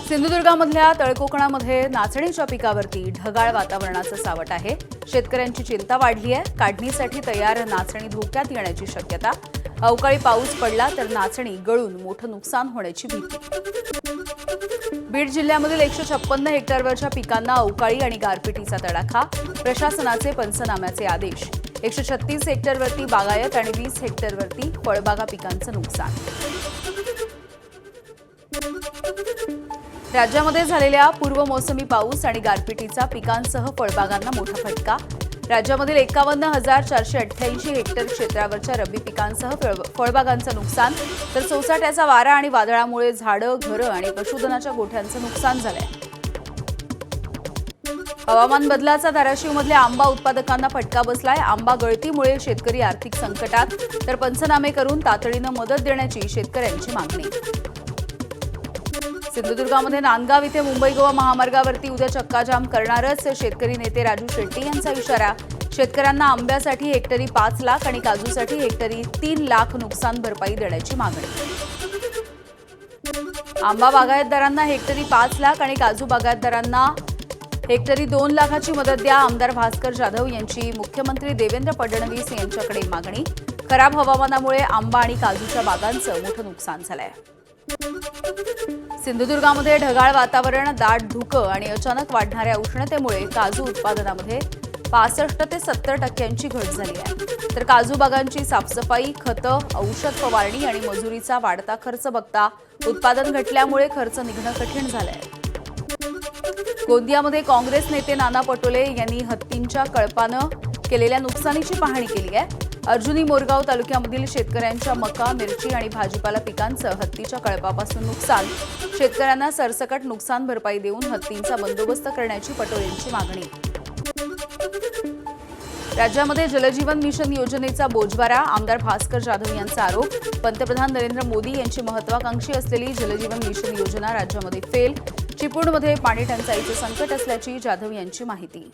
सिंधुदुर्गामधल्या तळकोकणामध्ये नाचणीच्या पिकावरती ढगाळ वातावरणाचं सावट आहे। शेतकऱ्यांची चिंता वाढली आहे। काढणीसाठी तयार नाचणी धोक्यात येण्याची शक्यता। अवकाळी पाऊस पडला तर नाचणी गळून मोठं नुकसान होण्याची भीती। बीड जिल्ह्यामधील 156 हेक्टरवरच्या पिकांना अवकाळी आणि गारपिटीचा तडाखा। प्रशासनाचे पंचनाम्याचे आदेश। 136 हेक्टरवरती बागायत आणि 20 हेक्टरवरती फळबागा पिकांचं नुकसान। राज्यामध्ये झालेल्या पूर्व मोसमी पाऊस आणि गारपिटीचा पिकांसह फळबागांना मोठा फटका। राज्यामधील 51,488 हेक्टर क्षेत्रावरच्या रब्बी पिकांसह फळबागांचं नुकसान, तर सोसाट्याचा वारा आणि वादळामुळे झाडं, घरं आणि पशुधनाच्या गोठ्यांचं नुकसान झालंय। हवामान बदलाचा धाराशिवमधल्या आंबा उत्पादकांना फटका बसलाय। आंबा गळतीमुळे शेतकरी आर्थिक संकटात, तर पंचनामे करून तातडीनं मदत देण्याची शेतकऱ्यांची मागणी। सिंधुदुर्गामध्ये नांदगाव इथे मुंबई गोवा महामार्गावरती उद्या चक्काजाम करणारच शेतकरी नेते राजू शेट्टी यांचा इशारा। शेतकऱ्यांना आंब्यासाठी हेक्टरी 5 लाख आणि काजूसाठी हेक्टरी 3 लाख नुकसान भरपाई देण्याची मागणी। आंबा बागायतदारांना हेक्टरी 5 लाख आणि काजू बागायतदारांना हेक्टरी 2 लाखाची मदत द्या। आमदार भास्कर जाधव यांची मुख्यमंत्री देवेंद्र फडणवीस यांच्याकडे मागणी। खराब हवामानामुळे आंबा आणि काजूच्या बागांचं मोठं नुकसान झालंय। सिंधुदुर्गामध्ये ढगाळ वातावरण, दाट धुकं आणि अचानक वाढणाऱ्या उष्णतेमुळे काजू उत्पादनामध्ये 65 ते 70% घट झाली आहे। तर काजू बागांची साफसफाई, खतं, औषध फवारणी आणि मजुरीचा वाढता खर्च बघता उत्पादन घटल्यामुळे खर्च निघणं कठीण झालंय। गोंदियामध्ये काँग्रेस नेते नाना पटोले यांनी हत्तींच्या कळपानं केलेल्या नुकसानीची पाहणी केली आहे। अर्जुनी मोरगाव तालुक्यामधील शेतकऱ्यांच्या मका, मिरची आणि भाजीपाला पिकांचं हत्तीच्या कळपापासून नुकसान। शेतकऱ्यांना सरसकट नुकसान भरपाई देऊन हत्तींचा बंदोबस्त करण्याची पटोलेंची मागणी। राज्यामध्ये जलजीवन मिशन योजनेचा बोजवारा, आमदार भास्कर जाधव यांचा आरोप। पंतप्रधान नरेंद्र मोदी यांची महत्वाकांक्षी असलेली जलजीवन मिशन योजना राज्यामध्ये फेल। चिपळूणमध्ये पाणी टंचाईचे संकट असल्याची जाधव यांची माहिती।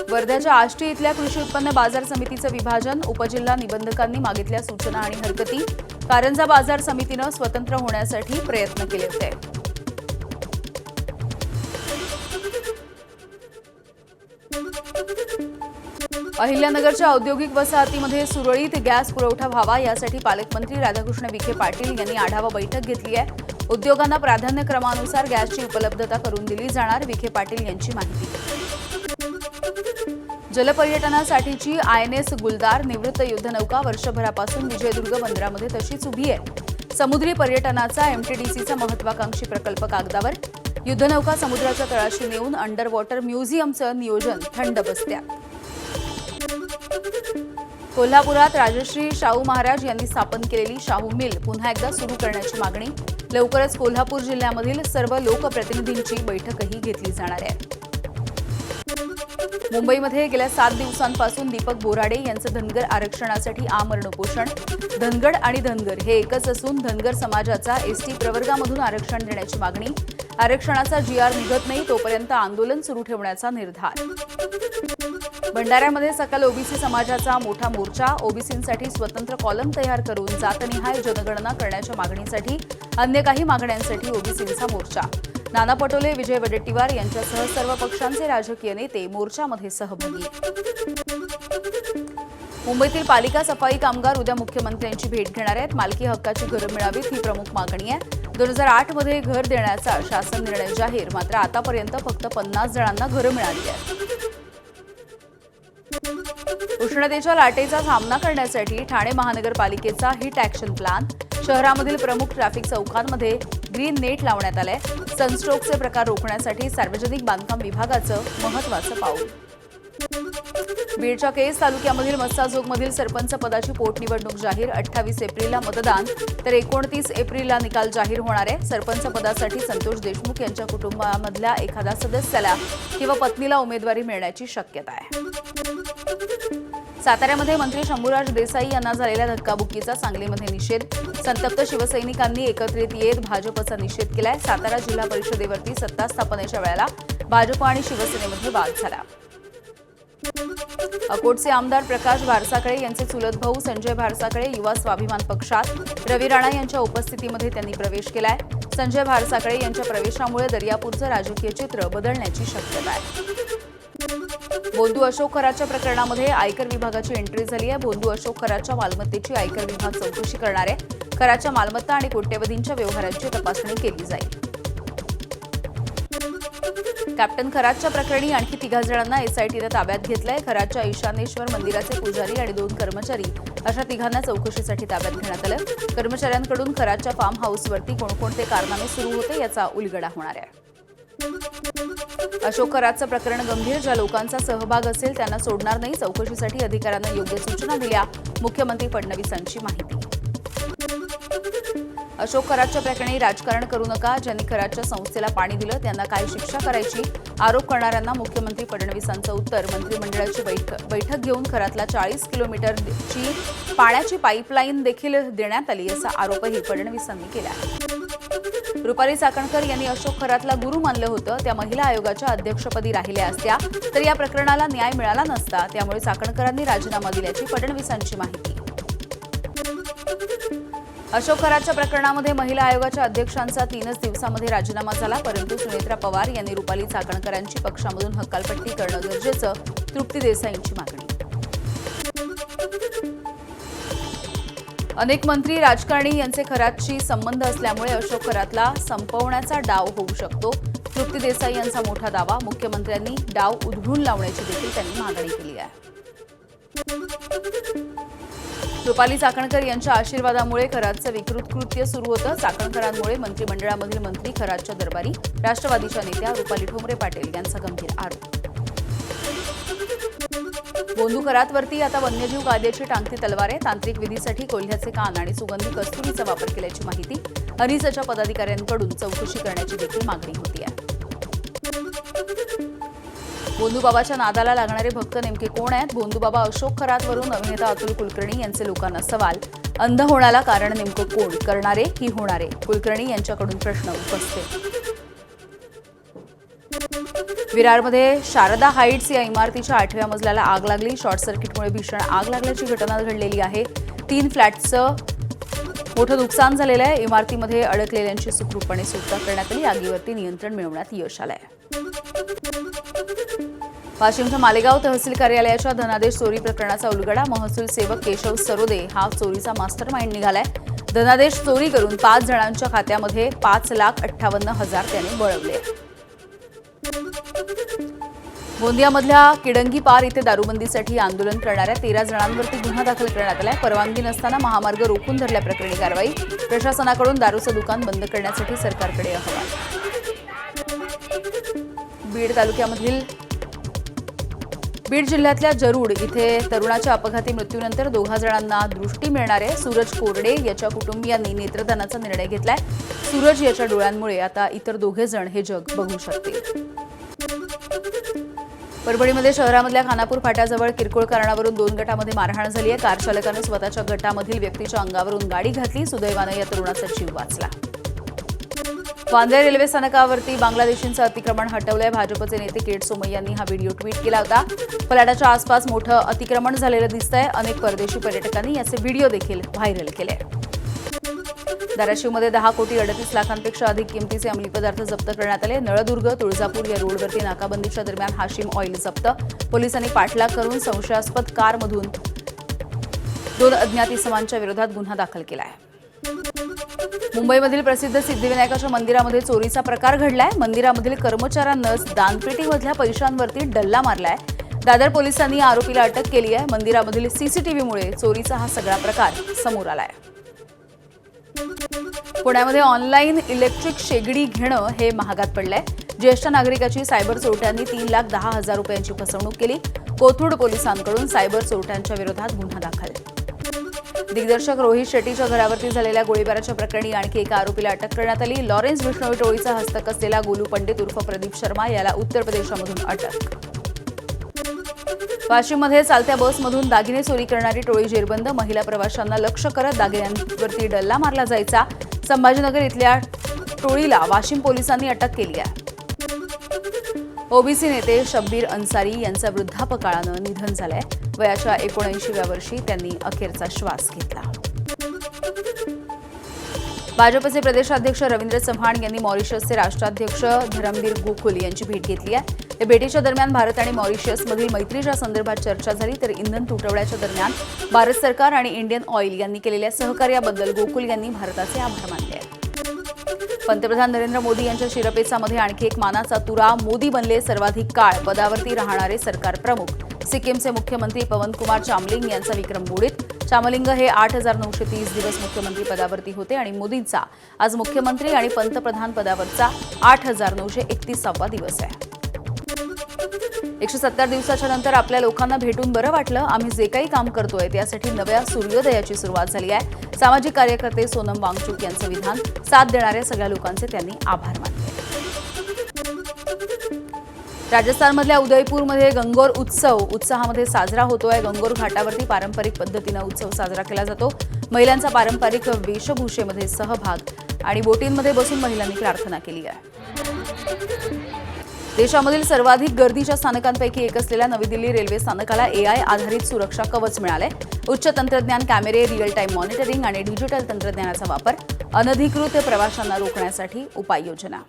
वर्ध्याच्या आष्टी इथल्या कृषी उत्पन्न बाजार समितीचं विभाजन, उपजिल्हा निबंधकांनी मागितल्या सूचना आणि हरकती। कारंजा बाजार समितीनं स्वतंत्र होण्यासाठी प्रयत्न केले होते। अहिल्यानगरच्या औद्योगिक वसाहतीमध्ये सुरळीत गॅस पुरवठा व्हावा यासाठी पालकमंत्री राधाकृष्ण विखे पाटील यांनी आढावा बैठक घेतली आहे। उद्योगांना प्राधान्यक्रमानुसार गॅसची उपलब्धता करून दिली जाणार, विखे पाटील यांची माहिती। जलपर्यटनासाठीची INS गुलदार निवृत्त युद्धनौका वर्षभरापासून विजयदुर्ग बंदरामध्ये तशीच उभी आहे। समुद्री पर्यटनाचा MTDCचा महत्वाकांक्षी प्रकल्प कागदावर। युद्धनौका समुद्राच्या तळाशी नेऊन अंडर वॉटर म्युझियमचं नियोजन थंड बसत्यात। कोल्हापुरात राजश्री शाहू महाराज यांनी स्थापन केलेली शाहू मिल पुन्हा एकदा सुरू करण्याची मागणी। लवकरच कोल्हापूर जिल्ह्यामधील सर्व लोकप्रतिनिधींची बैठकही घेतली जाणार आहे। मुंबईमध्ये गेल्या 7 दिवसांपासून दीपक बोराडे यांचं धनगर आरक्षणासाठी आमरण उपोषण। धनगड आणि धनगर हे एकच असून धनगर समाजाचा ST प्रवर्गामधून आरक्षण देण्याची मागणी। आरक्षणाचा GR निघत नाही तोपर्यंत आंदोलन सुरू ठेवण्याचा निर्धार। भंडाऱ्यामध्ये सकल OBC समाजाचा मोठा मोर्चा। OBCंसाठी स्वतंत्र कॉलम तयार करून जातनिहाय जनगणना करण्याच्या मागणीसाठी अन्य काही मागण्यांसाठी OBCंचा मोर्चा। नाना पटोले, विजय वडेट्टीवार यांच्यासह सर्व पक्षांचे राजकीय नेते मोर्चामध्ये सहभागी। मुंबईतील पालिका सफाई कामगार उद्या मुख्यमंत्र्यांची भेट घेणार आहेत। मालकी हक्काची घरं मिळावीत ही प्रमुख मागणी आहे। 2008 मध्ये घर देण्याचा शासन निर्णय जाहीर, मात्र आतापर्यंत फक्त 50 जणांना घरं मिळाली आहेत। उष्णतेच्या लाटेचा सामना करण्यासाठी ठाणे महानगरपालिकेचा हिट ॲक्शन प्लॅन। शहरामधील प्रमुख ट्रॅफिक चौकांमध्ये ग्रीन नेट लावण्यात आलंय। सनस्ट्रोकचे प्रकार रोखण्यासाठी सार्वजनिक बांधकाम विभागाचं महत्त्वाचं पाऊल। बीडच्या केज तालुक्यामधील मस्साजोगमधील सरपंच पदाची पोटनिवडणूक जाहीर। 28 एप्रिलला मतदान, तर 29 एप्रिलला निकाल जाहीर होणार आहे। सरपंच पदासाठी संतोष देशमुख यांच्या कुटुंबामधल्या एखाद्या सदस्याला किंवा पत्नीला उमेदवारी मिळण्याची शक्यता आहे। साताऱ्यामध्ये मंत्री शंभूराज देसाई यांना झालेल्या धक्काबुक्कीचा सांगलीमध्ये निषेध। संतप्त शिवसैनिकांनी एकत्रित येत भाजपचा निषेध केलाय। सातारा जिल्हा परिषदेवरती सत्ता स्थापनेच्या वेळेला भाजप आणि शिवसेनेमध्ये वाद झाला। अकोटचे आमदार प्रकाश भारसाकळे यांचे चुलत भाऊ संजय भारसाकळे युवा स्वाभिमान पक्षात, रवी राणा यांच्या उपस्थितीमध्ये त्यांनी प्रवेश केलाय। संजय भारसाकळे यांच्या प्रवेशामुळे दर्यापूरचं राजकीय चित्र बदलण्याची शक्यता आहे. भोंदू अशोक खराच्या प्रकरणामध्ये आयकर विभागाची एंट्री झाली आहे. भोंदू अशोक खराच्या मालमत्तेची आयकर विभाग चौकशी करणार आहे. खराच्या मालमत्ता आणि कोट्यवधींच्या व्यवहारांची तपासणी केली जाईल. कॅप्टन खराच्या प्रकरणी आणखी 3 जणांना एसआयटीने ताब्यात घेतलंय. खराच्या ईशानेश्वर मंदिराचे पुजारी आणि 2 कर्मचारी अशा 3 चौकशीसाठी ताब्यात घेण्यात आलं. कर्मचाऱ्यांकडून खराच्या फार्म हाऊसवरती कोणकोणते कारनामे सुरू होते याचा उलगडा होणार आहे. अशोक खराचं प्रकरण गंभीर, ज्या लोकांचा सहभाग असेल त्यांना सोडणार नाही. चौकशीसाठी अधिकाऱ्यांना योग्य सूचना दिल्या, मुख्यमंत्री फडणवीसांची माहिती. अशोक खराच्या प्रकरणी राजकारण करू नका. ज्यांनी खराच्या संस्थेला पाणी दिलं त्यांना काय शिक्षा करायची, आरोप करणाऱ्यांना मुख्यमंत्री फडणवीसांचं उत्तर. मंत्रिमंडळाची बैठक घेऊन खरातला 40 किलोमीटरची पाण्याची पाईपलाईन देखील देण्यात आली असा आरोपही फडणवीसांनी केला. रुपाली चाकणकर यांनी अशोक खरातला गुरु मानलं होतं. त्या महिला आयोगाच्या अध्यक्षपदी राहिल्या असत्या तर या प्रकरणाला न्याय मिळाला नसता. त्यामुळे चाकणकरांनी राजीनामा दिल्याची फडणवीसांची माहिती. अशोक खराच्या प्रकरणामध्ये महिला आयोगाच्या अध्यक्षांचा 3च दिवसामध्ये राजीनामा झाला. परंतु सुनेत्रा पवार यांनी रुपाली चाकणकरांची पक्षामधून हकालपट्टी करणं गरजेचं, तृप्ती देसाईंची मागणी. अनेक मंत्री राजकारणी यांचे खरातशी संबंध असल्यामुळे अशोक खरातला संपवण्याचा डाव होऊ शकतो. तृप्ती देसाई यांचा मोठा दावा. मुख्यमंत्र्यांनी डाव उधळून लावण्याची देखील त्यांनी मागणी केली आहे. रुपाली चाकणकर यांच्या आशीर्वादामुळे खरातचं विकृत कृत्य सुरू होतं. चाकणकरांमुळे मंत्रिमंडळामधील मंत्री खरातच्या दरबारी. राष्ट्रवादीच्या नेत्या रुपाली ठोंबरे पाटील यांचा गंभीर आरोप. भोंदू खरातवरती आता वन्यजीव कायद्याची टांगती तलवार आहे. तांत्रिक विधीसाठी कोल्ह्याचे कान आणि सुगंधी कस्तुरीचा वापर केल्याची माहिती. अनिसच्या पदाधिकाऱ्यांकडून चौकशी करण्याची देखील मागणी होती आहे. भोंदूबाबाच्या नादाला लागणारे भक्त नेमके कोण आहेत? भोंदूबाबा अशोक खरातवरून अभिनेता अतुल कुलकर्णी यांचे लोकांना सवाल. अंध होण्याला कारण नेमकं कोण? करणारे की होणारे? कुलकर्णी यांच्याकडून प्रश्न उपस्थित. विरारमध्ये शारदा हाईट्स या इमारतीच्या 8व्या मजल्याला आग लागली. शॉर्ट सर्किटमुळे भीषण आग लागल्याची घटना घडलेली आहे. 3 फ्लॅटचं मोठं नुकसान झालेलं आहे. इमारतीमध्ये अडकलेल्यांची सुखरूपपणे सुटका करण्यात आली. आगीवरती नियंत्रण मिळवण्यात यश आलंय. वाशिमच्या मालेगाव तहसील कार्यालयाच्या धनादेश चोरी प्रकरणाचा उलगडा. महसूल सेवक केशव सरोदे हा चोरीचा मास्टर माइंड निघालाय. धनादेश चोरी करून 5 जणांच्या खात्यामध्ये 5,58,000 त्याने वळवले. गोंदियामधल्या किडंगी पार इथे दारूबंदीसाठी आंदोलन करणाऱ्या 13 जणांवरती गुन्हा दाखल करण्यात आलाय. परवानगी नसताना महामार्ग रोखून धरल्याप्रकरणी कारवाई. प्रशासनाकडून दारूचं दुकान बंद करण्यासाठी सरकारकडे अहवाल. बीड जिल्ह्यातल्या जरूड इथे तरुणाच्या अपघाती मृत्यूनंतर 2 जणांना दृष्टी मिळणार आहे. सूरज कोरडे याच्या कुटुंबियांनी नेत्रदानाचा निर्णय घेतलाय. सूरज याच्या डोळ्यांमुळे आता इतर 2 जण हे जग बघू शकतील. परभणीमध्ये शहरामधल्या खानापूर फाट्याजवळ किरकोळ कारणावरून 2 गटामध्ये मारहाण झाली आहे. कार चालकानं स्वतःच्या गटामधील व्यक्तीच्या अंगावरून गाडी घातली. सुदैवानं या तरुणाचा जीव वाचला. वांद्रे रेल्वे स्थानकावरती बांगलादेशींचं अतिक्रमण हटवलंय. भाजपचे नेते केट सोमय्या यांनी हा व्हिडिओ ट्विट केला होता. फलाटाच्या आसपास मोठं अतिक्रमण झालेलं दिसतंय. अनेक परदेशी पर्यटकांनी याचे व्हिडिओ देखील व्हायरल केले. धाराशिवमध्ये 10,38,00,000पेक्षा अधिक किमतीचे अंमली पदार्थ जप्त करण्यात आले. नळदुर्ग तुळजापूर या रोडवरती नाकाबंदीच्या दरम्यान हाशिम ऑइल जप्त. पोलिसांनी पाठलाग करून संशयास्पद कारमधून 2 अज्ञात इसमांच्या विरोधात गुन्हा दाखल केला आहे. मुंबईमधील प्रसिद्ध सिद्धिविनायकाच्या मंदिरामध्ये चोरीचा प्रकार घडलाय. मंदिरामधील कर्मचाऱ्यांनाच दानपेटीमधल्या पैशांवरती डल्ला मारलाय. दादर पोलिसांनी आरोपीला अटक केली आहे. मंदिरामधील सीसीटीव्हीमुळे चोरीचा हा सगळा प्रकार समोर आलाय. पुण्यामध्ये ऑनलाईन इलेक्ट्रिक शेगडी घेणं हे महागात पडलंय. ज्येष्ठ नागरिकाची सायबर चोरट्यांनी 3,10,000 रुपयांची फसवणूक केली. कोथरूड पोलिसांकडून सायबर चोरट्यांच्या विरोधात गुन्हा दाखल. दिग्दर्शक रोहित शेट्टीच्या घरावरती झालेल्या गोळीबाराच्या प्रकरणी आणखी एका आरोपीला अटक करण्यात आली. लॉरेन्स बिश्नोई टोळीचा हस्तक असलेला गोलू पंडित उर्फ प्रदीप शर्मा याला उत्तर प्रदेशमधून अटक. वाशिममध्ये चालत्या बसमधून दागिने चोरी करणारी टोळी जेरबंद. महिला प्रवाशांना लक्ष्य करत दागिन्यांवरती डल्ला मारला जायचा. संभाजीनगर इथल्या टोळीला वाशिम पोलिसांनी अटक केली आहे. ओबीसी नेते शब्बीर अन्सारी यांचं वृद्धापकाळानं निधन झालंय. वयाच्या 79व्या वर्षी त्यांनी अखेरचा श्वास घेतला. भाजपचे प्रदेशाध्यक्ष रवींद्र चव्हाण यांनी मॉरिशसचे राष्ट्राध्यक्ष धरमबीर गोकुल यांची भेट घेतली आहे। या भेटीच्या दरम्यान भारत आणि मॉरिशसमधील मैत्रीच्या संदर्भात चर्चा झाली, तर इंधन तुटवड्याच्या दरम्यान भारत सरकार आणि इंडियन ऑइल यांनी केलेल्या सहकार्याबद्दल गोकुल यांनी भारताचे आभार मानले आहेत। पंतप्रधान नरेंद्र मोदी यांच्या शिरपेचामध्ये आणखी एक मानाचा तुरा। मोदी बनले सर्वाधिक काळ पदावरती राहणारे सरकार प्रमुख। सिक्कीमचे मुख्यमंत्री पवन कुमार चामलिंग यांचा विक्रम मोडीत। चामलिंग हे 8,930 दिवस मुख्यमंत्री पदावरती होते आणि मोदींचा आज मुख्यमंत्री आणि पंतप्रधान पदावरचा 8,931वा दिवस आहे। 170 दिवसाच्या नंतर आपल्या लोकांना भेटून बरं वाटलं। आम्ही जे काही काम करतोय त्यासाठी नव्या सूर्योदयाची सुरुवात झाली आहे। सामाजिक कार्यकर्ते सोनम वांगचुक यांचं विधान। साथ देणाऱ्या सगळ्या लोकांचे त्यांनी आभार मानले। राजस्थानमधल्या उदयपूरमध्ये गंगोर उत्सव उत्साहामध्ये साजरा होतोय। गंगोर घाटावरती पारंपरिक पद्धतीने उत्सव साजरा केला जातो। महिलांचा पारंपरिक वेशभूषेमध्ये सहभाग आणि बोटींमध्ये बसून महिलांनी प्रार्थना केली आहे। देशामधील सर्वाधिक गर्दीच्या स्थानकांपैकी एक असलेल्या नवी दिल्ली रेल्वे स्थानकाला AI आधारित सुरक्षा कवच मिळाले। उच्च तंत्रज्ञान कॅमेरे, रिअल टाइम मॉनिटरिंग आणि डिजिटल तंत्रज्ञानाचा वापर। अनधिकृत प्रवाशांना रोखण्यासाठी उपाययोजना।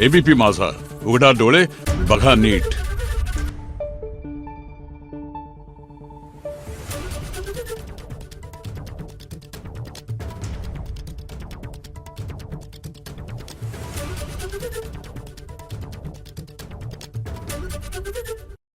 एबीपी माझा, उघडा डोळे बघा नीट।